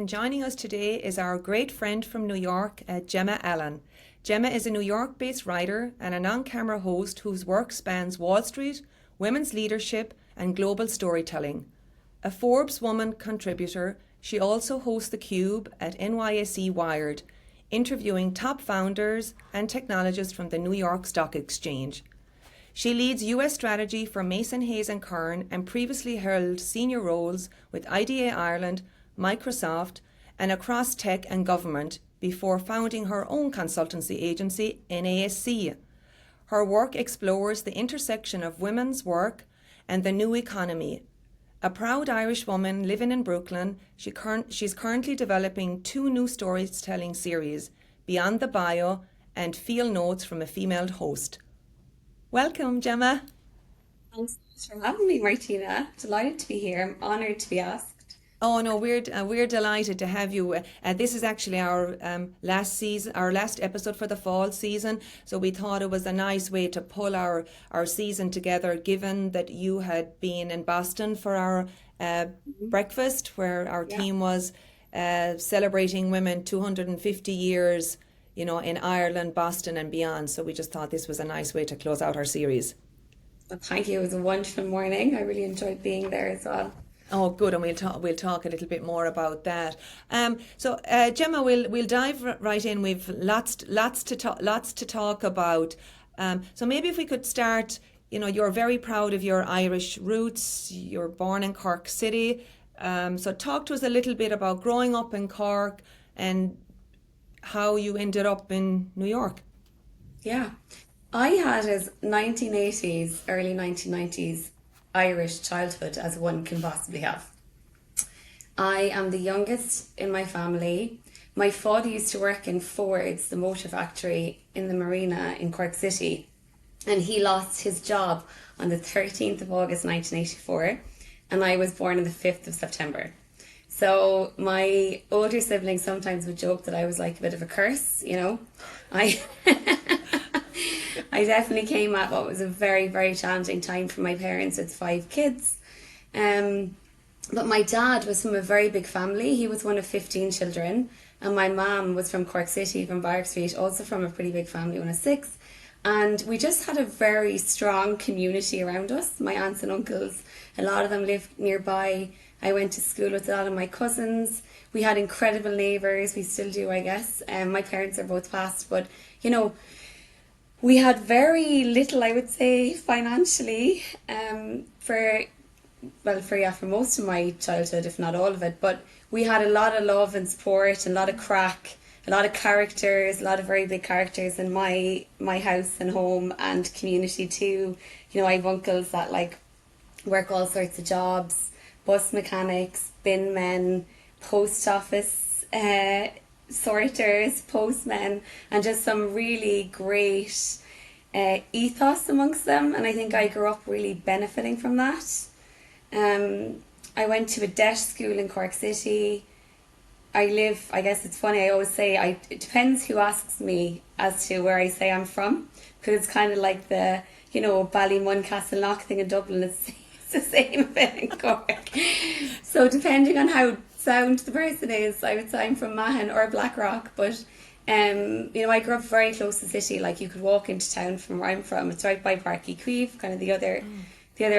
joining us today is our great friend from New York, Gemma Allen. Gemma is a New York-based writer and an on-camera host whose work spans Wall Street, women's leadership, and global storytelling. A Forbes Woman contributor, she also hosts theCUBE at NYSE Wired, interviewing top founders and technologists from the New York Stock Exchange. She leads US strategy for Mason Hayes & Kern and previously held senior roles with IDA Ireland, Microsoft, and across tech and government before founding her own consultancy agency, NASC. Her work explores the intersection of women's work and the new economy. A proud Irish woman living in Brooklyn, she's currently developing 2 new storytelling series, Beyond the Bio and Field Notes from a Female Host. Welcome, Gemma. Thanks so much for having me, Martina. Delighted to be here. I'm honoured to be asked. Oh no, we're delighted to have you. This is actually our last season, our last episode for the fall season. So we thought it was a nice way to pull our season together, given that you had been in Boston for our breakfast, where our Yeah, team was celebrating women 250 years, in Ireland, Boston, and beyond. So we just thought this was a nice way to close out our series. well, thank you. It was a wonderful morning. I really enjoyed being there as well. Oh, good, and we'll talk a little bit more about that. Gemma, we'll dive right in. We've lots to talk about. So maybe if we could start, you're very proud of your Irish roots. You're born in Cork City. So talk to us a little bit about growing up in Cork and how you ended up in New York. Yeah. I had as 1980s, early 1990s Irish childhood as one can possibly have. I am the youngest in my family. My father used to work in Ford's, the motor factory in the marina in Cork City, and he lost his job on the 13th of August 1984, and I was born on the 5th of September. So my older siblings sometimes would joke that I was like a bit of a curse. I I definitely came at what was a very, very challenging time for my parents with 5 kids. Um, but my dad was from a very big family. He was one of 15 children. And my mum was from Cork City, from Barrack Street, also from a pretty big family, one of 6. And we just had a very strong community around us. My aunts and uncles, a lot of them lived nearby. I went to school with a lot of my cousins. We had incredible neighbours. We still do, I guess. My parents are both passed, but you know, we had very little, I would say, financially, for most of my childhood, if not all of it. But we had a lot of love and support, and a lot of crack, a lot of characters, a lot of very big characters in my house and home and community too. I have uncles that work all sorts of jobs: bus mechanics, bin men, post office sorters, postmen, and just some really great ethos amongst them. And I think I grew up really benefiting from that. I went to a deaf school in Cork City. I guess it's funny, I always say, it depends who asks me as to where I say I'm from, because it's kind of like the, Ballymun thing in Dublin. It's the same thing in Cork. So depending on how sound the person is, I would say I'm from Mahon or Blackrock. But I grew up very close to the city. Like, you could walk into town from where I'm from. It's right by Parky Queeve, kind of the other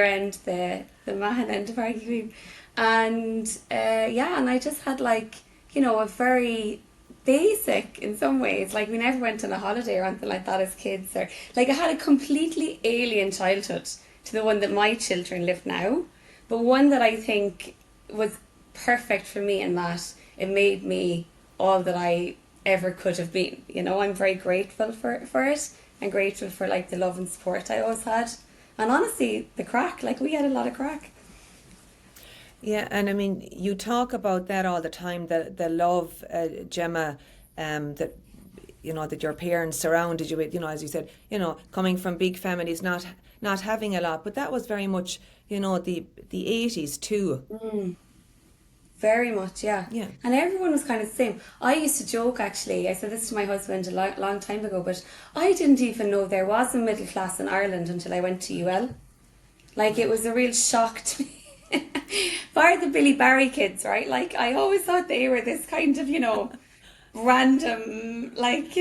end, the Mahon end of Parky Queeve. And and I just had a very basic, in some ways, we never went on a holiday or anything like that as kids, or I had a completely alien childhood to the one that my children live now, but one that I think was perfect for me, in that it made me all that I ever could have been. I'm very grateful for it, and grateful for the love and support I always had, and honestly the crack. We had a lot of crack. Yeah, and I mean, you talk about that all the time, the love, Gemma, that your parents surrounded you with, as you said, coming from big families, not having a lot, but that was very much, the 80s too. Very much, yeah. Yeah. And everyone was kind of the same. I used to joke, actually, I said this to my husband a long time ago, but I didn't even know there was a middle class in Ireland until I went to UL. It was a real shock to me. bar the Billy Barry kids, right? Like, I always thought they were this kind of, random, like,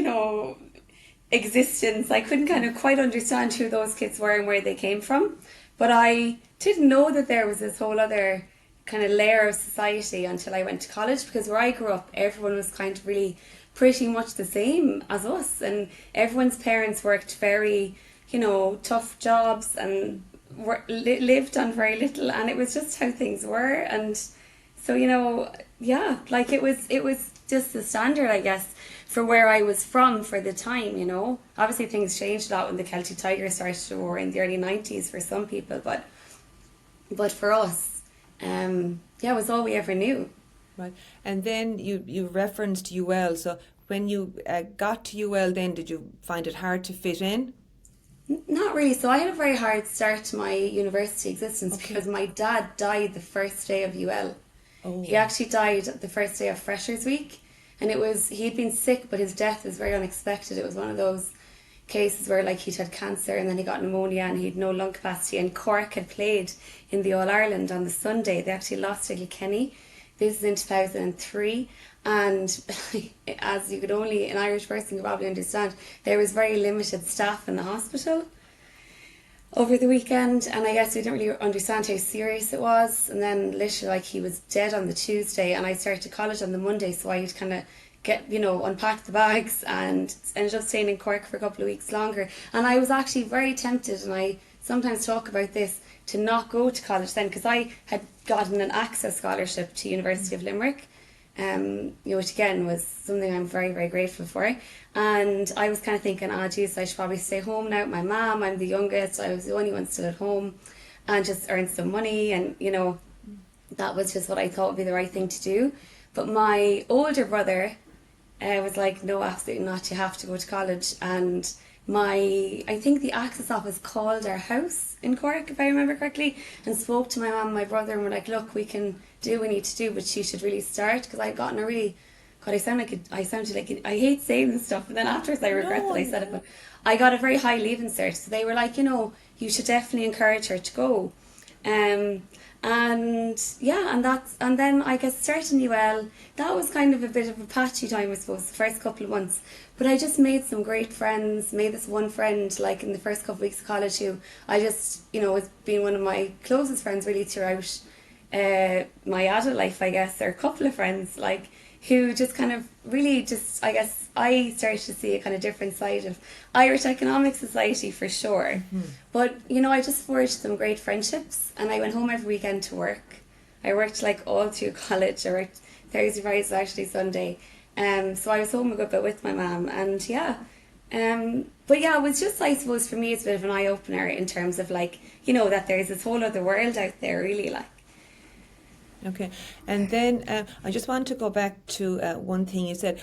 existence. I couldn't kind of quite understand who those kids were and where they came from. But I didn't know that there was this whole other kind of layer of society until I went to college, because where I grew up, everyone was kind of really pretty much the same as us, and everyone's parents worked very, tough jobs and lived on very little, and it was just how things were. And so, yeah, like it was just the standard, I guess, for where I was from for the time. Obviously things changed a lot when the Celtic Tiger started to war in the early 90s for some people, but for us, yeah, it was all we ever knew. Right. And then you referenced UL. So when you got to UL, then did you find it hard to fit in? Not really. So I had a very hard start to my university existence, Okay. because my dad died the first day of UL. Oh. He actually died the first day of Freshers Week, and he'd been sick, but his death was very unexpected. It was one of those cases where, like, he'd had cancer and then he got pneumonia and he'd no lung capacity. And Cork had played in the All Ireland on the Sunday. They actually lost to Kilkenny. This is in 2003, and as you could only an Irish person could probably understand, there was very limited staff in the hospital over the weekend, and I guess we didn't really understand how serious it was. And then literally, like, he was dead on the Tuesday, and I started college on the Monday, so I'd kind of unpack the bags and ended up staying in Cork for a couple of weeks longer. And I was actually very tempted, and I sometimes talk about this, to not go to college then, because I had gotten an access scholarship to University of Limerick, which again was something I'm very, very grateful for. And I was kind of thinking, geez, I should probably stay home now with my mum. I'm the youngest, I was the only one still at home, and just earn some money. And that was just what I thought would be the right thing to do. But my older brother was like, no, absolutely not, you have to go to college. And I think the access office called our house in Cork, if I remember correctly, and spoke to my mum and my brother, and were like, look, we can do what we need to do, but she should really start, because I'd gotten a really, God, I sounded like, I hate saying this stuff, and then afterwards I regret that I said it, but I got a very high leaving cert, so they were like, you should definitely encourage her to go. And yeah, and then I guess starting UL, that was kind of a bit of a patchy time, I suppose, the first couple of months. But I just made some great friends, made this one friend, like, in the first couple of weeks of college, who I just, has been one of my closest friends really throughout my adult life, I guess. There are a couple of friends, like, who just kind of really just, I guess, I started to see a kind of different side of Irish economic society, for sure. Mm-hmm. But, I just forged some great friendships, and I went home every weekend to work. I worked, like, all through college. I worked Thursday, Friday, Saturday, Sunday. So I was home a good bit with my mum, and yeah. But yeah, it was just, I suppose, for me, it's a bit of an eye-opener in terms of, like, that there's this whole other world out there, really, like. Okay, and then I just want to go back to one thing you said.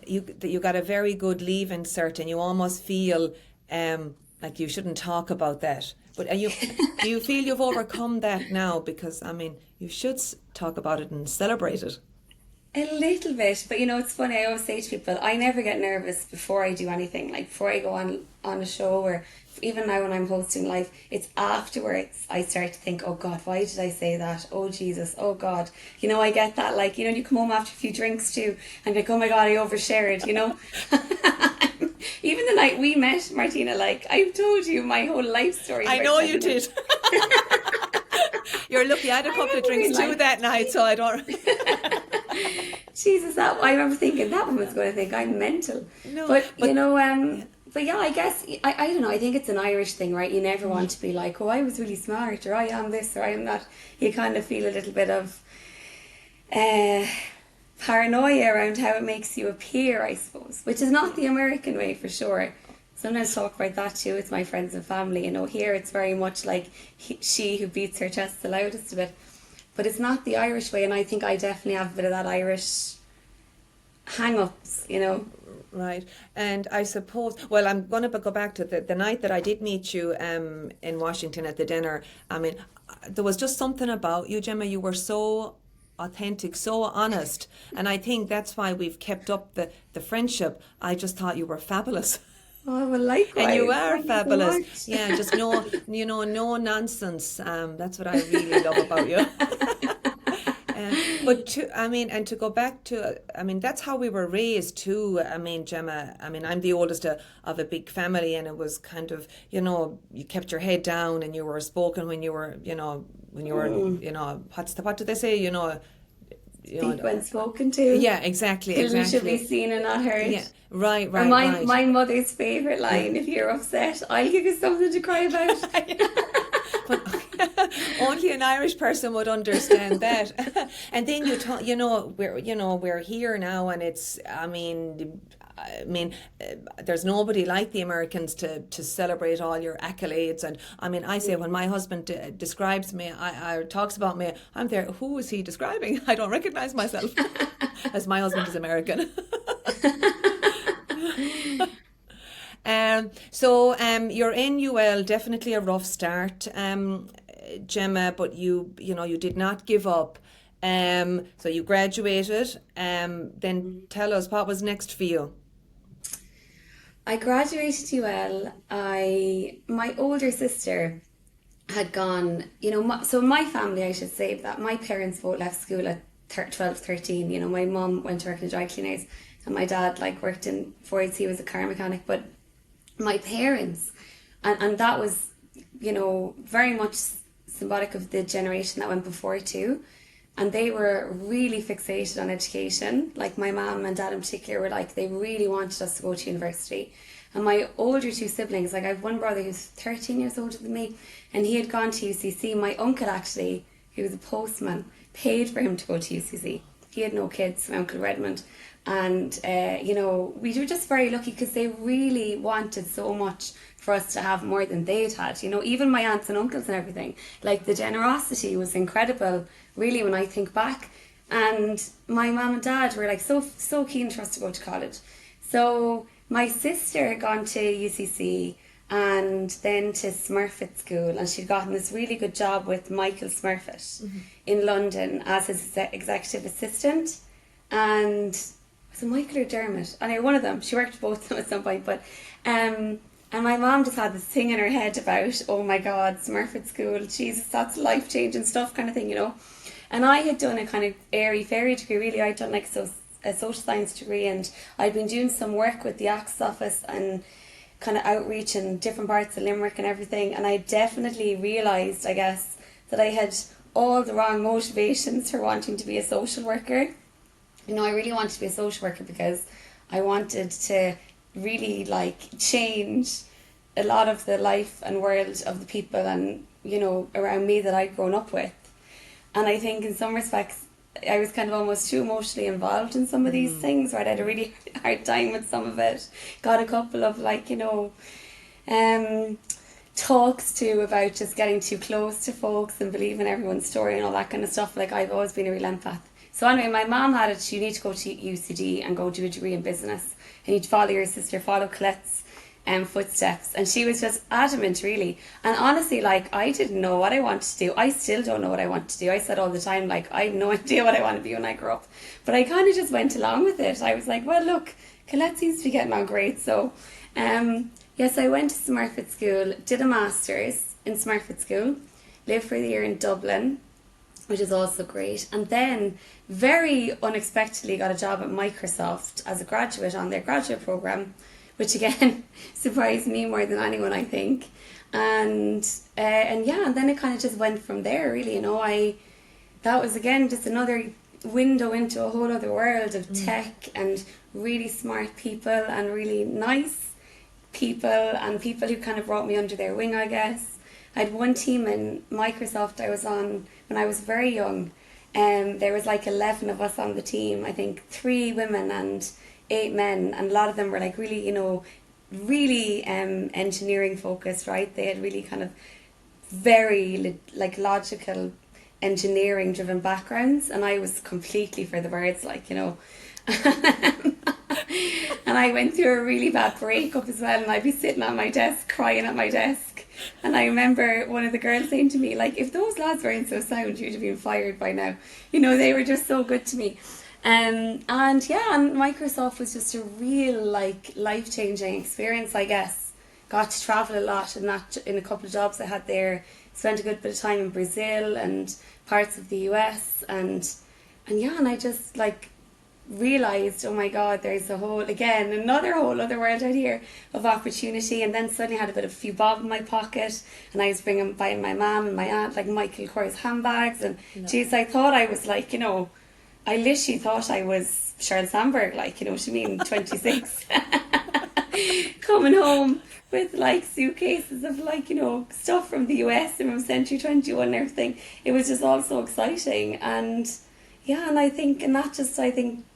You got a very good leaving cert, and you almost feel like you shouldn't talk about that. But do you feel you've overcome that now? Because, I mean, you should talk about it and celebrate it. A little bit, but it's funny, I always say to people, I never get nervous before I do anything, like before I go on a show, or even now when I'm hosting live, it's afterwards I start to think, oh God, why did I say that? Oh Jesus, oh God. I get that, like, you come home after a few drinks too, and like, oh my God, I overshared, Even the night we met, Martina, like, I've told you my whole life story. I know you did. You're lucky I had a couple of drinks too that night, so I don't... Jesus, I remember thinking that woman's going to think I'm mental. No, but but yeah, I guess, I don't know, I think it's an Irish thing, right? You never want to be like, oh, I was really smart, or I am this, or I am that. You kind of feel a little bit of paranoia around how it makes you appear, I suppose, which is not the American way, for sure. Sometimes talk about that too with my friends and family. Here it's very much like she who beats her chest the loudest a bit. But it's not the Irish way, and I think I definitely have a bit of that Irish hang-ups, Right. And I suppose, well, I'm going to go back to the night that I did meet you in Washington at the dinner. I mean, there was just something about you, Gemma. You were so authentic, so honest. And I think that's why we've kept up the friendship. I just thought you were fabulous. Oh, well, likewise. And you are Thank you so fabulous. much. Yeah, just no nonsense. That's what I really love about you. But to go back to, that's how we were raised too. Gemma, I'm the oldest of a big family, and it was kind of, you kept your head down and you were spoken when you were, what did they say? Speak when spoken to. Yeah, exactly, Children should be exactly. seen and not heard. Yeah, right, Or right, right. my mother's favourite line, if you're upset, I'll give you something to cry about. But only an Irish person would understand that. And then we're here now, and it's, there's nobody like the Americans to celebrate all your accolades. And I say, when my husband describes me, I talks about me, I'm there, who is he describing? I don't recognize myself, as my husband is American. You're in UL, definitely a rough start, Gemma, but you did not give up. So you graduated. Then tell us, what was next for you? I graduated UL. My older sister had gone, so my family, I should say, that my parents both left school at 12, 13. My mum went to work in dry cleaners, and my dad worked in Ford's. He was a car mechanic. But my parents, and that was, very much symbolic of the generation that went before too. And they were really fixated on education. Like my mum and dad in particular were they really wanted us to go to university. And my older two siblings, I have one brother who's 13 years older than me, and he had gone to UCC. My uncle actually, who was a postman, paid for him to go to UCC. He had no kids, my Uncle Redmond. And, we were just very lucky because they really wanted so much for us to have more than they'd had. Even my aunts and uncles and everything. The generosity was incredible, really, when I think back. And my mum and dad were so keen for us to go to college. So my sister had gone to UCC and then to Smurfit School, and she'd gotten this really good job with Michael Smurfit in London as his executive assistant. And was it Michael or Dermot? I know one of them. She worked with both of them at some point. But and my mom just had this thing in her head about, oh my God, Smurfit School, Jesus, that's life-changing stuff, kind of thing, And I had done a kind of airy-fairy degree, really. I'd done a social science degree, and I'd been doing some work with the Access Office and kind of outreach in different parts of Limerick and everything. And I definitely realised, I guess, that I had all the wrong motivations for wanting to be a social worker. I really wanted to be a social worker because I wanted to really change a lot of the life and world of the people and around me that I'd grown up with. And I think in some respects I was kind of almost too emotionally involved in some of these things, right? I had a really hard time with some of it. Got a couple of talks too about just getting too close to folks and believing everyone's story and all that kind of stuff. I've always been a real empath. So anyway, my mum had it, you need to go to UCD and go do a degree in business. You need to follow your sister, follow Colette's footsteps. And she was just adamant, really. And honestly, I didn't know what I wanted to do. I still don't know what I want to do. I said all the time, I have no idea what I want to be when I grow up. But I kind of just went along with it. I was well, look, Colette seems to be getting on great. So, yes, I went to Smurfit School, did a master's in Smurfit School, lived for the year in Dublin, which is also great. And then, very unexpectedly, got a job at Microsoft as a graduate on their graduate programme, which again surprised me more than anyone, I think. And then it kind of just went from there, really. That was again just another window into a whole other world of tech and really smart people and really nice people and people who kind of brought me under their wing, I guess. I had one team in Microsoft I was on when I was very young. There was 11 of us on the team, I think 3 women and 8 men, and a lot of them were really engineering focused, right? They had really kind of very logical engineering driven backgrounds, and I was completely for the birds, and I went through a really bad breakup as well, and I'd be sitting at my desk crying at my desk. And I remember one of the girls saying to me, if those lads weren't so sound, you'd have been fired by now. They were just so good to me. And yeah, and Microsoft was just a real like life-changing experience, I guess. Got to travel a lot in a couple of jobs I had there. Spent a good bit of time in Brazil and parts of the US, and yeah, and I just like realized, oh my god, there's another whole other world out here of opportunity. And then suddenly I had a few bob in my pocket, and I was buying my mum and my aunt like Michael Kors handbags, and geez, I thought I was like, I literally thought I was Sheryl Sandberg, like, you know what I mean, 26, coming home with like suitcases of like, stuff from the US and from Century 21 and everything. It was just all so exciting. And yeah, and I think,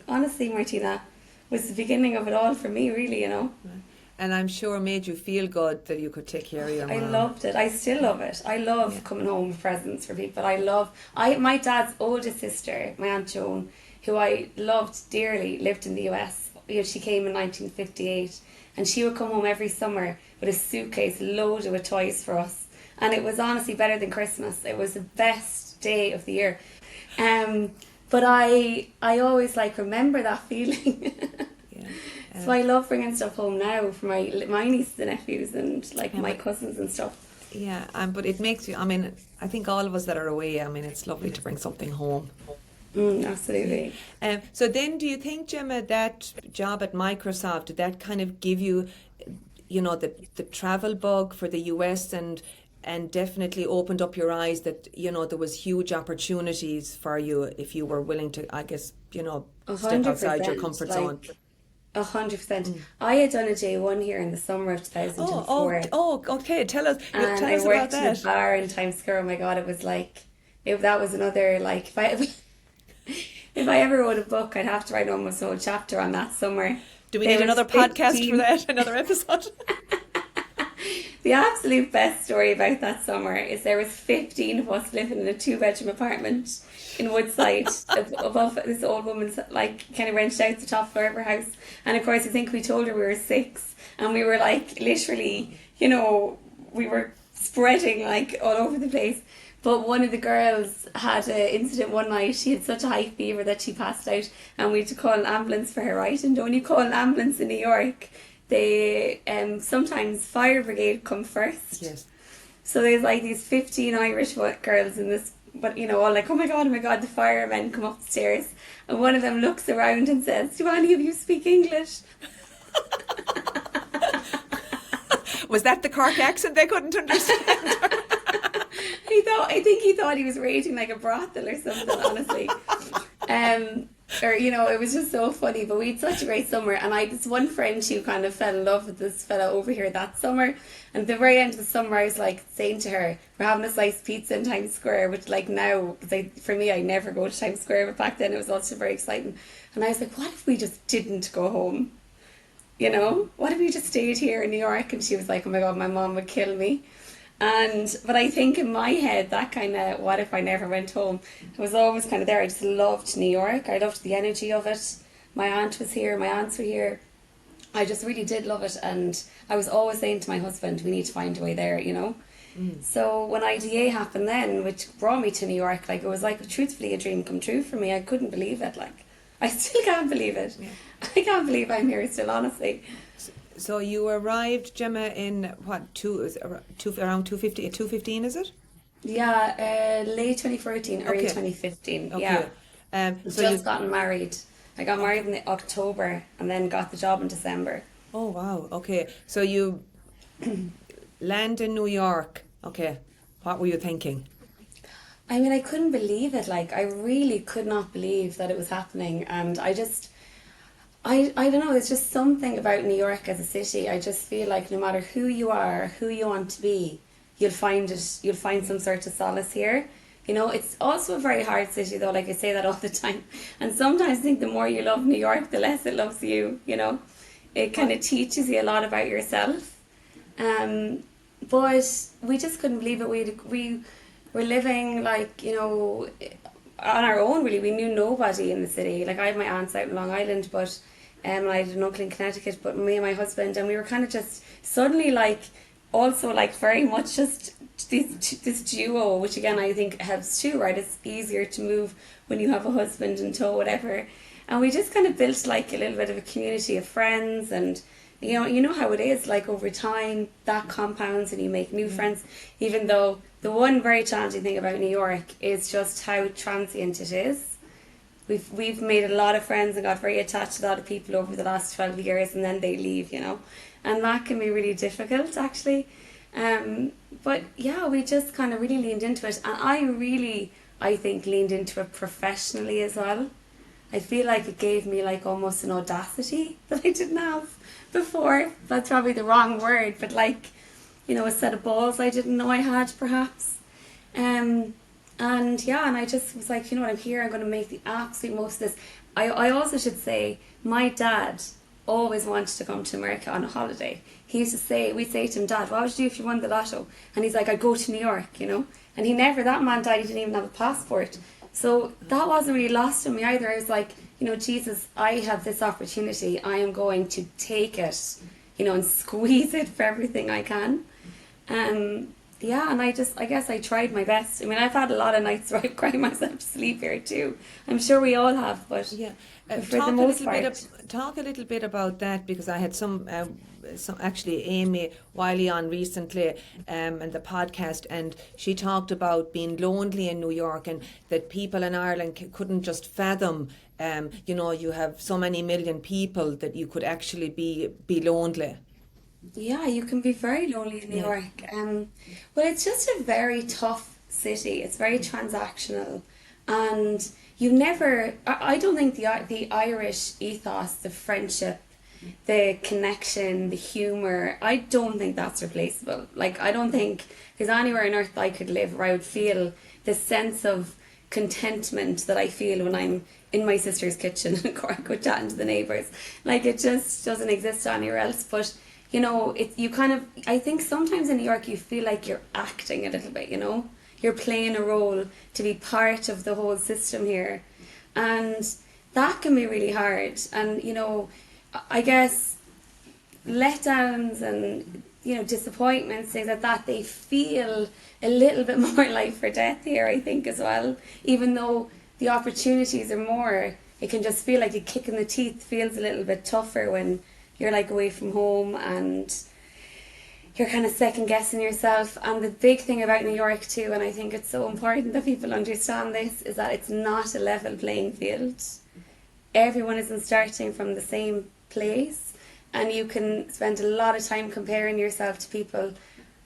honestly, Martina, was the beginning of it all for me, really. And I'm sure it made you feel good that you could take care of your I mom. loved it. I still love it. I love coming home with presents for people. My dad's oldest sister, my Aunt Joan, who I loved dearly, lived in the US. She came in 1958, and she would come home every summer with a suitcase loaded with toys for us. And it was honestly better than Christmas. It was the best day of the year. But I always like remember that feeling. So I love bringing stuff home now for my nieces and nephews and like my cousins and stuff. Yeah, but it makes you, I mean, I think all of us that are away, I mean, it's lovely to bring something home. Absolutely. So then do you think, Gemma, that job at Microsoft, did that kind of give you, the travel bug for the US, and definitely opened up your eyes that, there was huge opportunities for you if you were willing to, I guess, step outside your comfort zone? 100%. I had done a J1 here in the summer of 2004. Okay. Tell us And I about worked in a that. bar in Times Square. Oh my God, it was like, that was another, like, if I ever wrote a book, I'd have to write almost a whole chapter on that summer. Do we need another podcast for that? Another episode? The absolute best story about that summer is there was 15 of us living in a 2-bedroom apartment in Woodside above this old woman's, like, kind of rented out the top floor of her house. And of course, I think we told her we were 6, and we were like literally, we were spreading like all over the place. But one of the girls had an incident one night. She had such a high fever that she passed out, and we had to call an ambulance for her, right? And when you call an ambulance in New York, they sometimes fire brigade come first. Yes. So there's like these 15 Irish girls in this, but all like, oh my god, the firemen come up the stairs, and one of them looks around and says, do any of you speak English? Was that the Cork accent they couldn't understand? I think he thought he was rating like a brothel or something, honestly. It was just so funny. But we had such a great summer, and I had this one friend who kind of fell in love with this fella over here that summer. And at the very end of the summer, I was like saying to her, we're having a sliced pizza in Times Square, which like now, for me, I never go to Times Square, but back then it was also very exciting. And I was like, what if we just didn't go home? What if we just stayed here in New York? And she was like, oh my god, my mom would kill me. But I think in my head, that kind of, what if I never went home, it was always kind of there. I just loved New York. I loved the energy of it. My aunt was here, my aunts were here. I just really did love it. And I was always saying to my husband, we need to find a way there, So when IDA happened then, which brought me to New York, like, it was like truthfully a dream come true for me. I couldn't believe it. Like, I still can't believe it. Yeah. I can't believe I'm here still, honestly. So you arrived, Gemma, in what, around 215, is it? Yeah, late 2014, early 2015. Okay. Yeah. So just gotten married. I got married in October and then got the job in December. Oh, wow. Okay. So you land in New York. Okay. What were you thinking? I mean, I couldn't believe it. Like, I really could not believe that it was happening. And I don't know, it's just something about New York as a city. I just feel like no matter who you are, who you want to be, you'll find some sort of solace here. It's also a very hard city though, like I say that all the time. And sometimes I think the more you love New York, the less it loves you, It kind of teaches you a lot about yourself. But we just couldn't believe it. We were living like, on our own really. We knew nobody in the city. Like, I had my aunts out in Long Island, but I had an uncle in Connecticut, but me and my husband, and we were kind of just suddenly like, also like very much just this duo, which again I think helps too, right? It's easier to move when you have a husband in tow, whatever. And we just kind of built like a little bit of a community of friends. And you know how it is, like over time that compounds and you make new friends, even though the one very challenging thing about New York is just how transient it is. We've made a lot of friends and got very attached to a lot of people over the last 12 years, and then they leave, and that can be really difficult actually. But yeah, we just kind of really leaned into it, and I think leaned into it professionally as well. I feel like it gave me like almost an audacity that I didn't have before. That's probably the wrong word, but like, a set of balls I didn't know I had perhaps. And yeah, and I just was like, I'm here, I'm going to make the absolute most of this. I also should say, my dad always wanted to come to America on a holiday. He used to say, we'd say to him, Dad, what would you do if you won the lotto? And he's like, I'd go to New York, And that man died, he didn't even have a passport. So that wasn't really lost on me either. I was like, Jesus, I have this opportunity. I am going to take it, and squeeze it for everything I can. Yeah, and I guess I tried my best. I mean, I've had a lot of nights where I've cried myself to sleep here too. I'm sure we all have, but Yeah, for the most part. talk a little bit about that, because I had some actually Amy Wiley on recently, and the podcast, and she talked about being lonely in New York, and that people in Ireland couldn't just fathom. You have so many million people that you could actually be lonely. Yeah, you can be very lonely in New Yeah. York. Well, it's just a very tough city. It's very transactional, and you never. I don't think the Irish ethos, the friendship, the connection, the humor. I don't think that's replaceable. Like I don't think there's anywhere on earth I could live where I would feel the sense of contentment that I feel when I'm in my sister's kitchen in Cork with chatting to the neighbours. Like it just doesn't exist anywhere else. But you kind of, I think sometimes in New York you feel like you're acting a little bit, you're playing a role to be part of the whole system here, and that can be really hard. And I guess letdowns and disappointments, things like that, they feel a little bit more life or death here, I think, as well. Even though the opportunities are more, it can just feel like a kick in the teeth. Feels a little bit tougher when you're like away from home and you're kind of second guessing yourself. And the big thing about New York too, and I think it's so important that people understand this, is that it's not a level playing field. Everyone isn't starting from the same place, and you can spend a lot of time comparing yourself to people,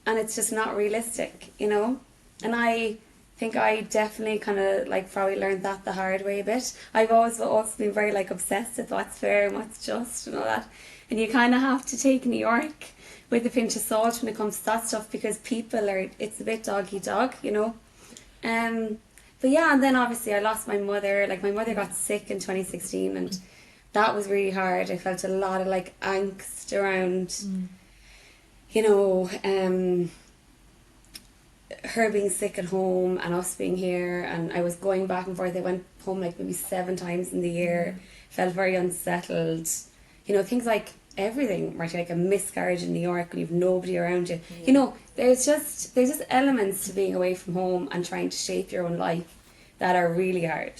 and it's just not realistic, And I think I definitely kind of like probably learned that the hard way a bit. I've always also been very like obsessed with what's fair and what's just and all that, and you kind of have to take New York with a pinch of salt when it comes to that stuff, because it's a bit dog eat dog, But yeah, and then obviously I lost my mother. Like my mother got sick in 2016, and that was really hard. I felt a lot of like angst around, her being sick at home and us being here, and I was going back and forth. I went home like maybe 7 times in the year. Felt very unsettled. Things like everything, Marty, like a miscarriage in New York when you've nobody around you. There's just elements to being away from home and trying to shape your own life that are really hard.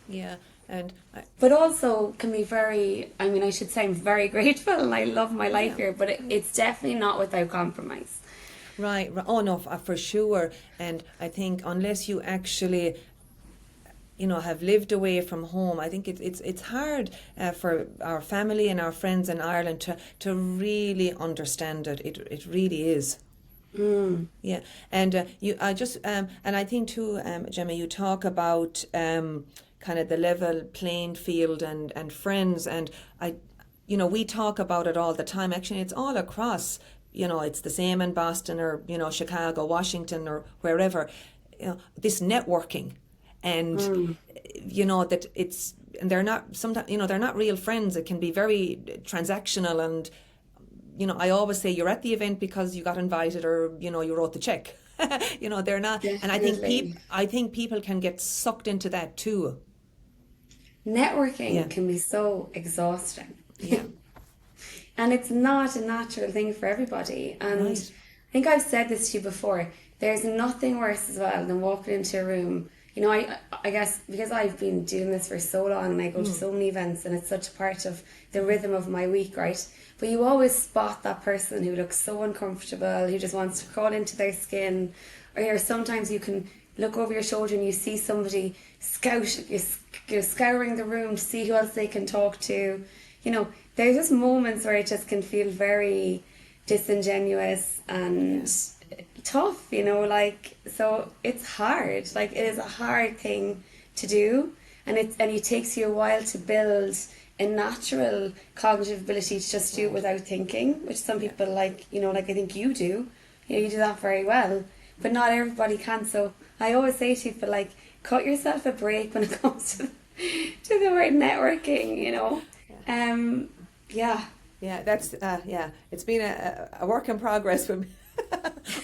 Yeah, and But also can be very. I mean, I should say I'm very grateful and I love my life here, but it's definitely not without compromise. right. Oh no, for sure. And I think unless you actually have lived away from home, I think it's hard for our family and our friends in Ireland to really understand it. It really is. Yeah, and and I think too, Gemma, you talk about kind of the level playing field and friends, and we talk about it all the time. Actually, it's all across. It's the same in Boston or Chicago, Washington, or wherever. This networking. And that it's, and they're not sometimes, they're not real friends. It can be very transactional, and I always say you're at the event because you got invited, or you wrote the check. They're not. Definitely. And I think people can get sucked into that too. Networking Yeah. can be so exhausting. Yeah. And it's not a natural thing for everybody. And Right. I think I've said this to you before. There's nothing worse as well than walking into a room, you know, I guess because I've been doing this for so long and I go to so many events and it's such a part of the rhythm of my week, right? But you always spot that person who looks so uncomfortable, who just wants to crawl into their skin. Or sometimes you can look over your shoulder and you see somebody scouring the room to see who else they can talk to. You know, there's just moments where it just can feel very disingenuous and tough, you know, like, so it's hard. Like, it is a hard thing to do, and it takes you a while to build a natural cognitive ability to just do it without thinking, which some people, like, you know, like I think you do. You know, you do that very well, but not everybody can. So I always say to people, like, cut yourself a break when it comes to the word networking, you know. Yeah, that's it's been a work in progress for me.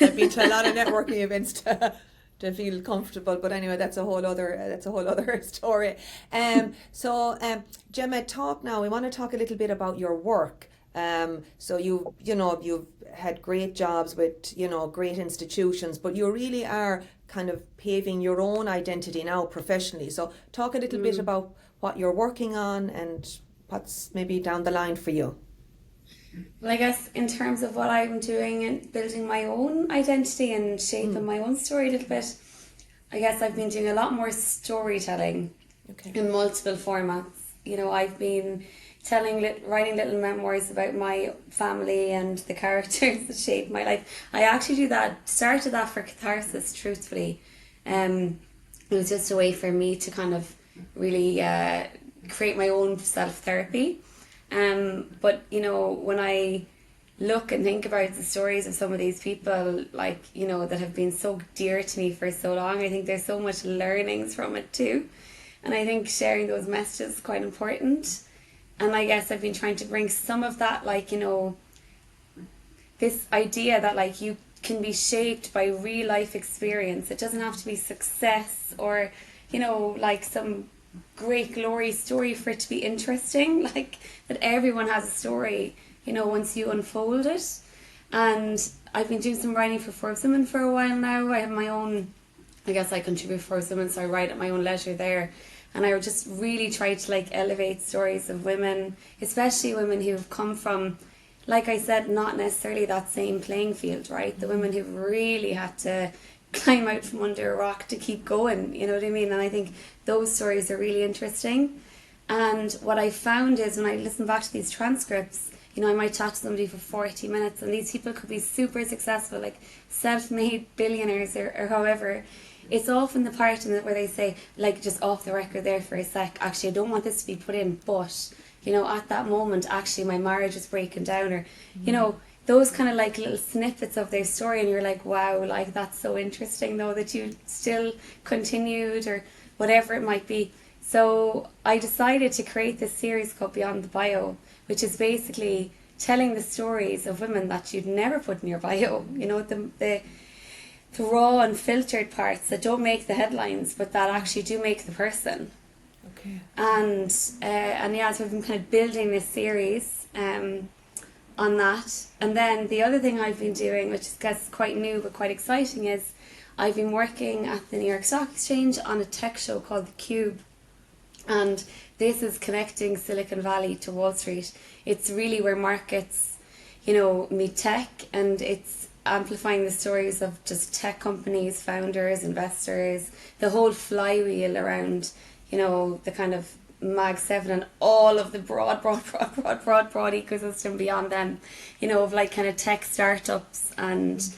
I've been to a lot of networking events to feel comfortable, but anyway, that's a whole other story. So Gemma, we want to talk a little bit about your work. So you've had great jobs with, you know, great institutions, but you really are kind of paving your own identity now professionally. So talk a little bit about what you're working on and what's maybe down the line for you. Well, I guess in terms of what I'm doing and building my own identity and shaping my own story a little bit, I guess I've been doing a lot more storytelling in multiple formats. You know, I've been writing little memoirs about my family and the characters that shaped my life. I actually started that for catharsis, truthfully. It was just a way for me to kind of really create my own self-therapy. But, you know, when I look and think about the stories of some of these people, like, you know, that have been so dear to me for so long, I think there's so much learnings from it too. And I think sharing those messages is quite important. And I guess I've been trying to bring some of that, like, you know, this idea that, like, you can be shaped by real life experience. It doesn't have to be success or, you know, like some great glory story for it to be interesting. Like, that everyone has a story, you know, once you unfold it. And I've been doing some writing for Forbes Women for a while now. I have my own, I guess I contribute for Forbes Women, so I write at my own leisure there. And I would just really try to, like, elevate stories of women, especially women who have come from, like I said, not necessarily that same playing field, right? The women who've really had to climb out from under a rock to keep going, you know what I mean? And I think those stories are really interesting. And what I found is when I listen back to these transcripts, you know, I might chat to somebody for 40 minutes and these people could be super successful, like self-made billionaires or however. It's often the part in it where they say, like, just off the record there for a sec, actually I don't want this to be put in, but, you know, at that moment actually my marriage is breaking down, or, you know, those kind of like little snippets of their story, and you're like, wow, like, that's so interesting though that you still continued, or whatever it might be. So I decided to create this series called Beyond the Bio, which is basically telling the stories of women that you'd never put in your bio, you know, the raw and filtered parts that don't make the headlines but that actually do make the person. Okay. And yeah, so I've been kind of building this series on that. And then the other thing I've been doing, which is, I guess, quite new but quite exciting, is I've been working at the New York Stock Exchange on a tech show called The Cube. And this is connecting Silicon Valley to Wall Street. It's really where markets, you know, meet tech, and it's amplifying the stories of just tech companies, founders, investors, the whole flywheel around, you know, the kind of Mag 7 and all of the broad ecosystem beyond them, you know, of like kind of tech startups and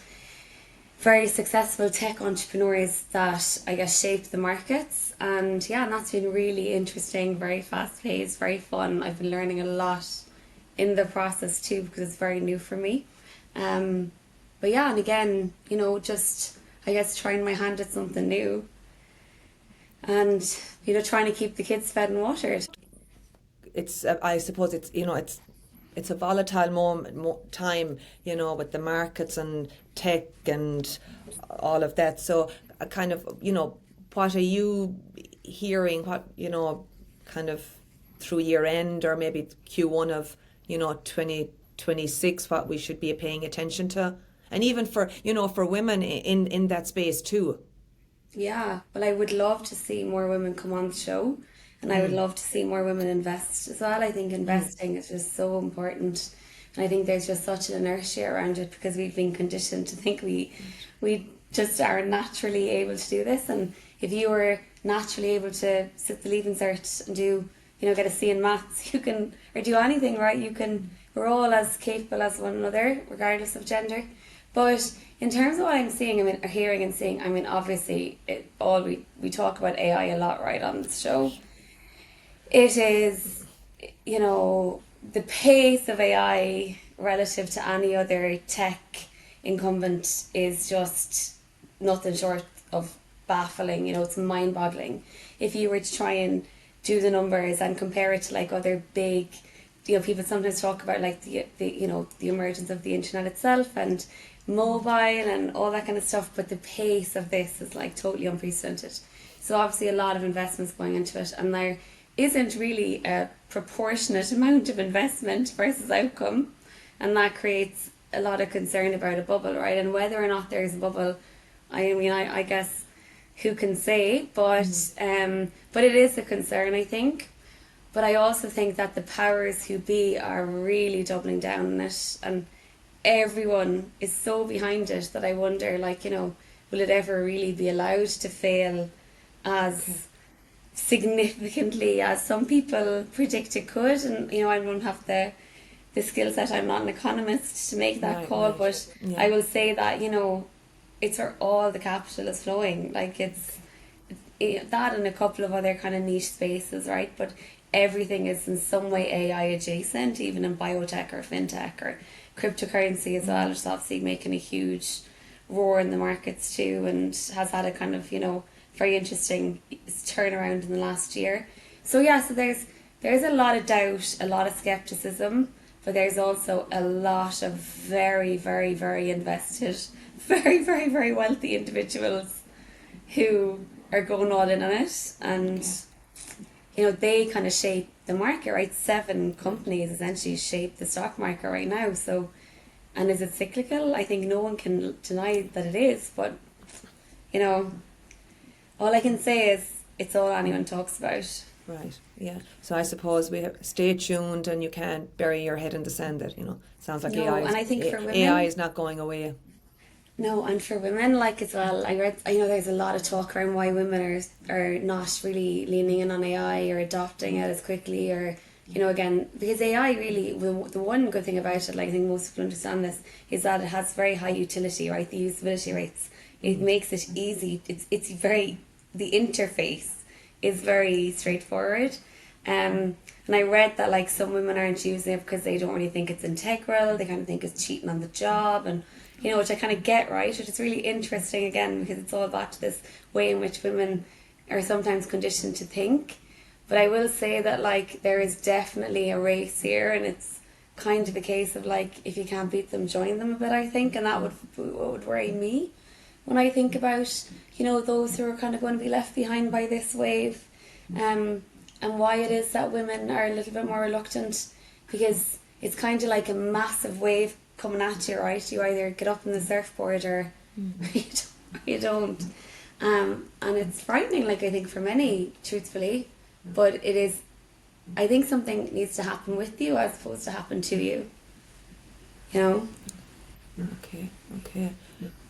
very successful tech entrepreneurs that I guess shape the markets. And yeah, and that's been really interesting, very fast paced, very fun. I've been learning a lot in the process too, because it's very new for me. But yeah, and again, you know, just I guess trying my hand at something new, and you know, trying to keep the kids fed and watered. It's I suppose it's, you know, it's a volatile time, you know, with the markets and tech and all of that. So kind of, you know, what are you hearing, what, you know, kind of through year end or maybe Q1 of, you know, 2026, what we should be paying attention to? And even for, you know, for women in that space too. Yeah, well, I would love to see more women come on the show, and I would love to see more women invest as well. I think investing is just so important, and I think there's just such an inertia around it because we've been conditioned to think we just are naturally able to do this. And if you were naturally able to sit the leaving cert and do, get a C in maths, you can, or do anything, right? You can. We're all as capable as one another, regardless of gender. But in terms of what I'm seeing, or hearing and seeing, obviously, we talk about AI a lot, right, on this show. It is, the pace of AI relative to any other tech incumbent is just nothing short of baffling. It's mind boggling. If you were to try and do the numbers and compare it to like other big, people sometimes talk about like the emergence of the internet itself and mobile and all that kind of stuff, but the pace of this is like totally unprecedented. So obviously a lot of investments going into it, and there isn't really a proportionate amount of investment versus outcome, and that creates a lot of concern about a bubble, right? And whether or not there's a bubble, I guess who can say, but it is a concern, I think. But I also think that the powers who be are really doubling down on it, and everyone is so behind it that I wonder, will it ever really be allowed to fail as significantly as some people predict it could? And I don't have the skill set. I'm not an economist to make that call, but I will say that it's where all the capital is flowing. Like it's that and a couple of other kind of niche spaces, right? But everything is in some way AI adjacent, even in biotech or fintech or cryptocurrency as well, which is obviously making a huge roar in the markets too, and has had a kind of very interesting turnaround in the last year. So yeah, so there's a lot of doubt, a lot of skepticism, but there's also a lot of very, very, very invested, very, very, very wealthy individuals who are going all in on it, and they kind of shape the market, right? 7 companies essentially shape the stock market right now. So, and is it cyclical? I think no one can deny that it is, but all I can say is it's all anyone talks about. Right. Yeah. So I suppose stay tuned, and you can't bury your head in the sand. That sounds like No, and I think for AI women, is not going away. no, and for women, like as well, I know there's a lot of talk around why women are not really leaning in on AI or adopting it as quickly, or again, because AI really, the one good thing about it, like I think most people understand this, is that it has very high utility, right? The usability rates, it makes it easy. It's very, the interface is very straightforward. And I read that like some women aren't using it because they don't really think it's integral. They kind of think it's cheating on the job, and which I kind of get, right? Which is really interesting again, because it's all back to this way in which women are sometimes conditioned to think. But I will say that like there is definitely a race here, and it's kind of a case of like if you can't beat them, join them a bit. I think, and that would worry me when I think about those who are kind of going to be left behind by this wave, and why it is that women are a little bit more reluctant, because it's kind of like a massive wave coming at you, right? You either get up on the surfboard or you don't. And it's frightening, like I think for many, truthfully, but it is, I think something needs to happen with you as opposed to happen to you, you know? Okay. Okay.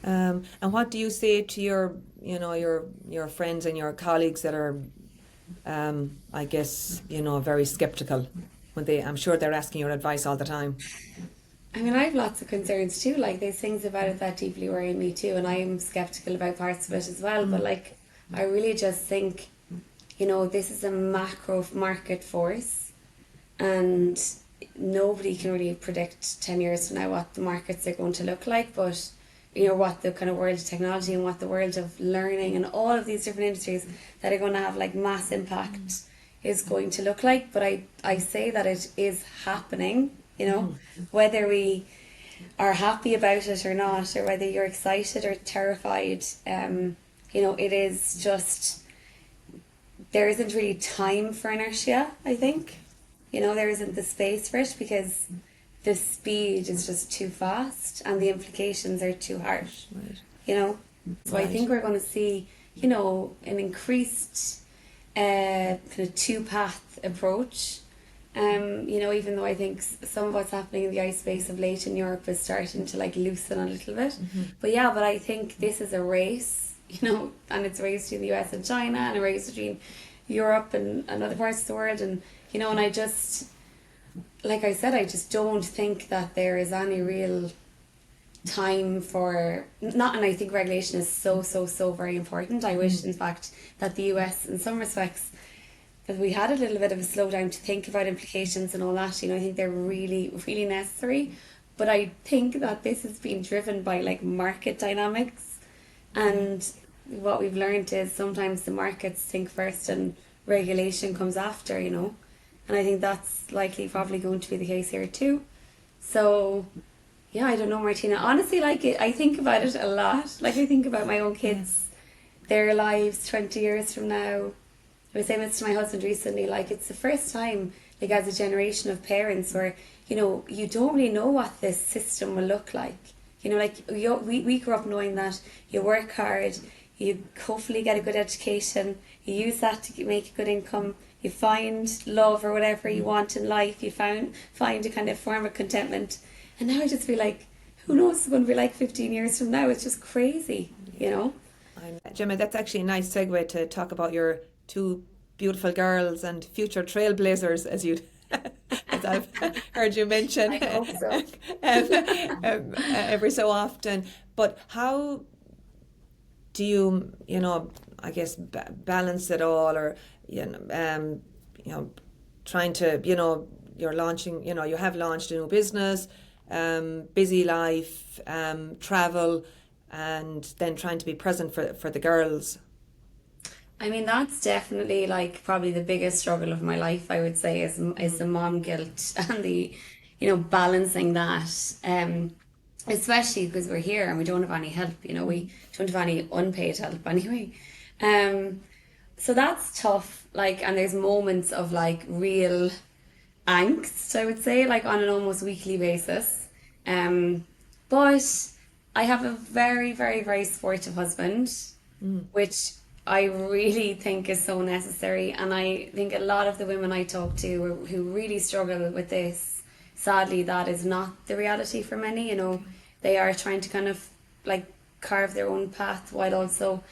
And what do you say to your friends and your colleagues that are, I guess, very skeptical when I'm sure they're asking your advice all the time. I mean, I have lots of concerns too. Like, there's things about it that deeply worry me too, and I'm skeptical about parts of it as well. But like, I really just think, this is a macro market force, and nobody can really predict 10 years from now what the markets are going to look like. But what the kind of world of technology and what the world of learning and all of these different industries that are going to have like mass impact is going to look like. But I say that it is happening, whether we are happy about it or not, or whether you're excited or terrified, it is just, there isn't really time for inertia, I think. There isn't the space for it because the speed is just too fast and the implications are too harsh. Right. So I think we're going to see you know, an increased kind of two-path approach. You know, even though I think some of what's happening in the ice space of late in Europe is starting to like loosen a little bit. But yeah, but I think this is a race, you know, and it's a race between the US and China, and a race between Europe and other parts of the world. And, you know, and I just, like I said, I just don't think that there is any real time for not, and I think regulation is so very important. I wish in fact that the US in some respects that we had a little bit of a slowdown to think about implications and all that. You know, I think they're really necessary, but I think that this has been driven by like market dynamics, and what we've learned is sometimes the markets think first and regulation comes after, you know, and I think that's likely probably going to be the case here too. So yeah, I don't know, Martina. Honestly, like I think about it a lot. Like I think about my own kids, their lives 20 years from now. I was saying this to my husband recently, like it's the first time, like as a generation of parents where, you know, you don't really know what this system will look like. You know, like we grew up knowing that you work hard, you hopefully get a good education, you use that to make a good income, you find love or whatever you want in life, you find a kind of form of contentment. And now I just feel like, who knows what's going to be like 15 years from now? It's just crazy, you know? Gemma, that's actually a nice segue to talk about your two beautiful girls and future trailblazers, as you as I've heard you mention. I hope so. Every so often. But how do you, you know, I guess balance it all, or you know, trying to, you know, you're launching, you know, you have launched a new business, busy life, travel, and then trying to be present for the girls. I mean, that's definitely like probably the biggest struggle of my life, I would say, is the mom guilt and the, you know, balancing that. Especially because we're here and we don't have any help, you know, we don't have any unpaid help anyway. Um, so that's tough. Like, and there's moments of like real angst, I would say, like on an almost weekly basis. Um, but I have a very supportive husband, which I really think is so necessary. And I think a lot of the women I talk to who really struggle with this, sadly, that is not the reality for many. You know, they are trying to kind of like carve their own path while also,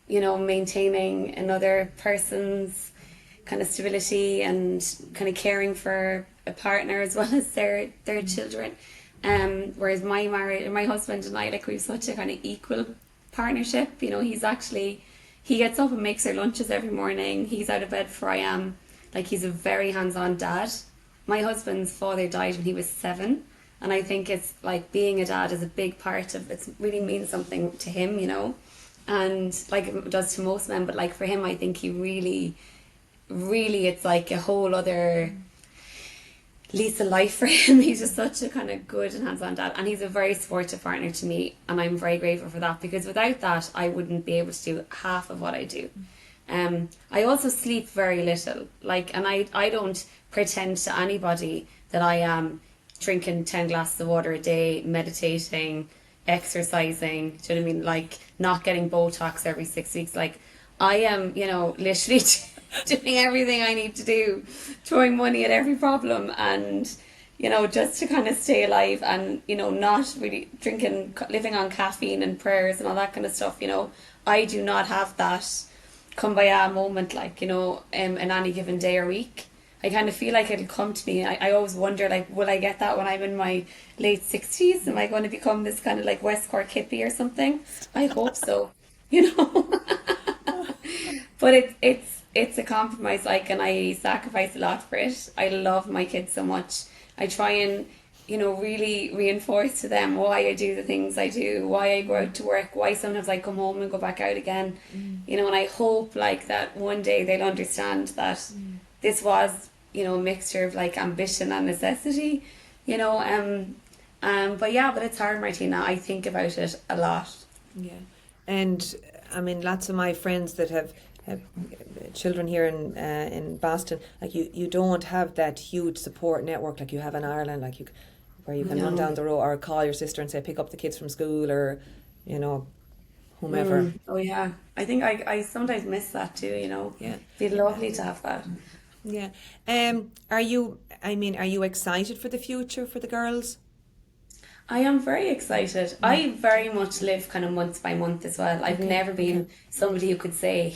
you know, maintaining another person's kind of stability and kind of caring for a partner as well as their children. Whereas my husband and I, like, we've such a kind of equal partnership. You know, he gets up and makes our lunches every morning. He's out of bed before I am. Like, he's a very hands-on dad. My husband's father died when he was 7, and I think it's like being a dad is a big part of it. Really means something to him, you know, and like it does to most men. But like for him, I think he really, it's like a whole other lease of life for him. He's just such a kind of good and hands-on dad, and he's a very supportive partner to me, and I'm very grateful for that, because without that I wouldn't be able to do half of what I do. I also sleep very little, like, and I don't pretend to anybody that I am drinking 10 glasses of water a day, meditating, exercising, do you know what I mean, like not getting Botox every 6 weeks. Like, I am, you know, literally doing everything I need to do, throwing money at every problem, and, you know, just to kind of stay alive, and, you know, not really living on caffeine and prayers and all that kind of stuff. You know, I do not have that kumbaya moment, like, you know, in any given day or week. I kind of feel like it'll come to me. I always wonder, like, will I get that when I'm in my late 60s? Am I going to become this kind of like West Cork hippie or something? I hope so, you know. But it's a compromise, like, and I sacrifice a lot for it. I love my kids so much. I try and, you know, really reinforce to them why I do the things I do, why I go out to work, why sometimes I come home and go back out again. You know, and I hope like that one day they'll understand that this was, you know, a mixture of like ambition and necessity, you know. But yeah, but it's hard, Martina. I think about it a lot. Yeah, and I mean, lots of my friends that have children here in Boston, like you don't have that huge support network like you have in Ireland, like where you can run down the road or call your sister and say pick up the kids from school, or, you know, whomever. Oh yeah. I think I sometimes miss that too, you know. Yeah. It'd be lovely to have that. Yeah. Are you excited for the future for the girls? I am very excited. I very much live kind of month by month as well. I've Okay. never Okay. been somebody who could say,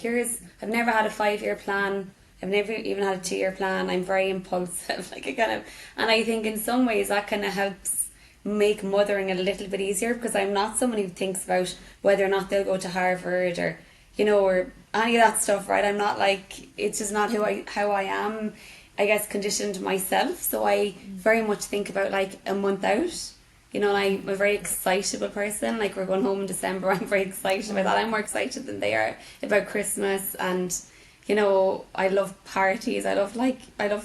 I've never had a 5 year plan. I've never even had a 2 year plan. I'm very impulsive. Like I kind of, and I think in some ways that kind of helps make mothering a little bit easier because I'm not someone who thinks about whether or not they'll go to Harvard or, you know, or any of that stuff, right? I'm not like, it's just not how I am, I guess, conditioned myself. So I very much think about like a month out. You know, I'm a very excitable person. Like we're going home in December, I'm very excited about that. I'm more excited than they are about Christmas, and you know, I love parties. I love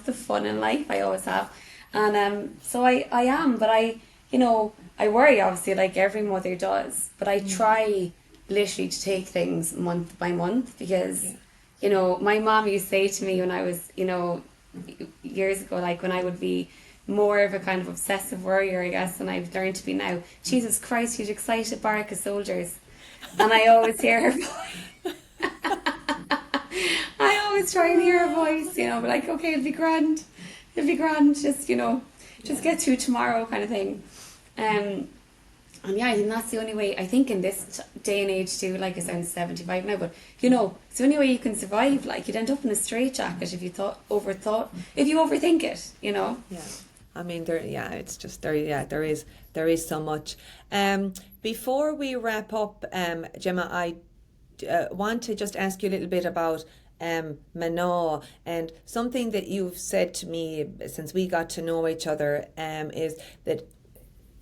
the fun in life. I always have, and so I am. But you know, I worry obviously like every mother does. But I try literally to take things month by month because, Yeah. you know, my mom used to say to me when I was, you know, years ago, like when I would be more of a kind of obsessive worrier, I guess, than I've learned to be now. Jesus Christ, you'd excited barrack of soldiers. And I always hear her voice. I always try and hear her voice, you know, but like, okay, it'll be grand. It'll be grand, just, you know, just get through tomorrow kind of thing. And yeah, I think that's the only way, I think in this day and age too, like I sound 75 now, but you know, it's the only way you can survive. Like you'd end up in a straitjacket if you if you overthink it, you know. Yeah. I mean, it's just there. Yeah, there is so much. Before we wrap up, Gemma, I want to just ask you a little bit about Manon, and something that you've said to me since we got to know each other is that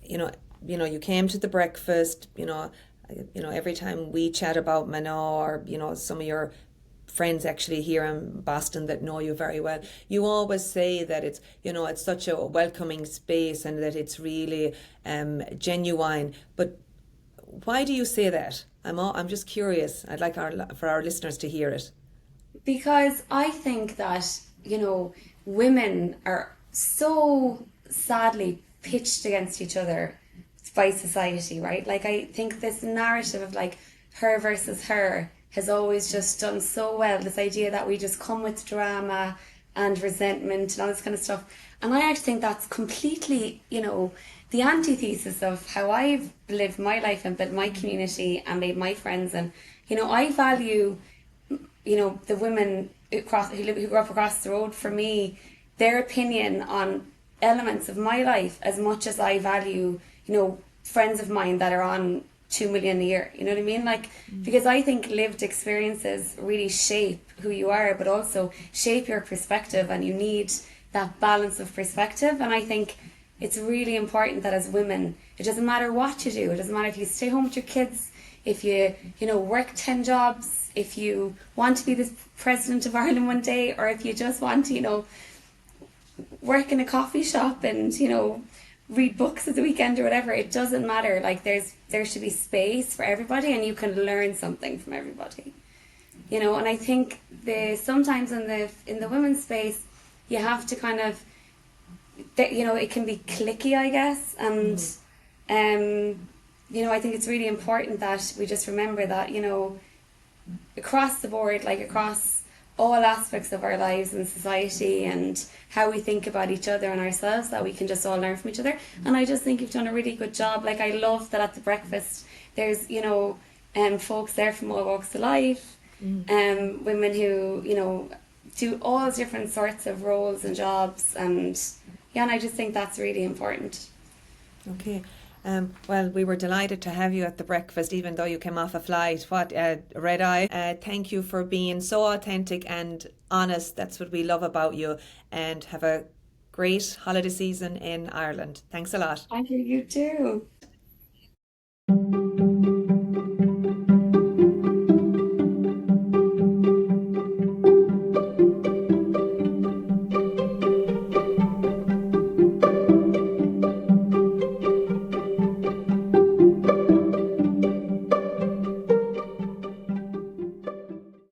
you know you came to the breakfast, every time we chat about Manon, or some of your friends actually here in Boston that know you very well, you always say that it's such a welcoming space and that it's really genuine. But why do you say that? I'm just curious. I'd like for our listeners to hear it. Because I think that, you know, women are so sadly pitched against each other by society, right? Like, I think this narrative of like her versus her has always just done so well. This idea that we just come with drama and resentment and all this kind of stuff. And I actually think that's completely, you know, the antithesis of how I've lived my life and built my community and made my friends. And, you know, I value, you know, the women who grew up across the road for me, their opinion on elements of my life as much as I value, you know, friends of mine that are on 2 million a year. You know what I mean? Like, because I think lived experiences really shape who you are, but also shape your perspective, and you need that balance of perspective. And I think it's really important that as women, it doesn't matter what you do. It doesn't matter if you stay home with your kids, if you know, work 10 jobs, if you want to be the president of Ireland one day, or if you just want to, you know, work in a coffee shop and, you know, read books at the weekend or whatever. It doesn't matter. Like there should be space for everybody, and you can learn something from everybody, you know. And I think sometimes in the women's space, you have to kind of, you know, it can be cliquey, I guess. And you know, I think it's really important that we just remember that, you know, across the board, like across all aspects of our lives and society and how we think about each other and ourselves, that we can just all learn from each other. And I just think you've done a really good job. Like, I love that at the breakfast there's, you know, folks there from all walks of life, women who, you know, do all different sorts of roles and jobs. And yeah, and I just think that's really important. Okay. Well, we were delighted to have you at the breakfast, even though you came off a flight. Red eye. Thank you for being so authentic and honest. That's what we love about you. And have a great holiday season in Ireland. Thanks a lot. Thank you, you too.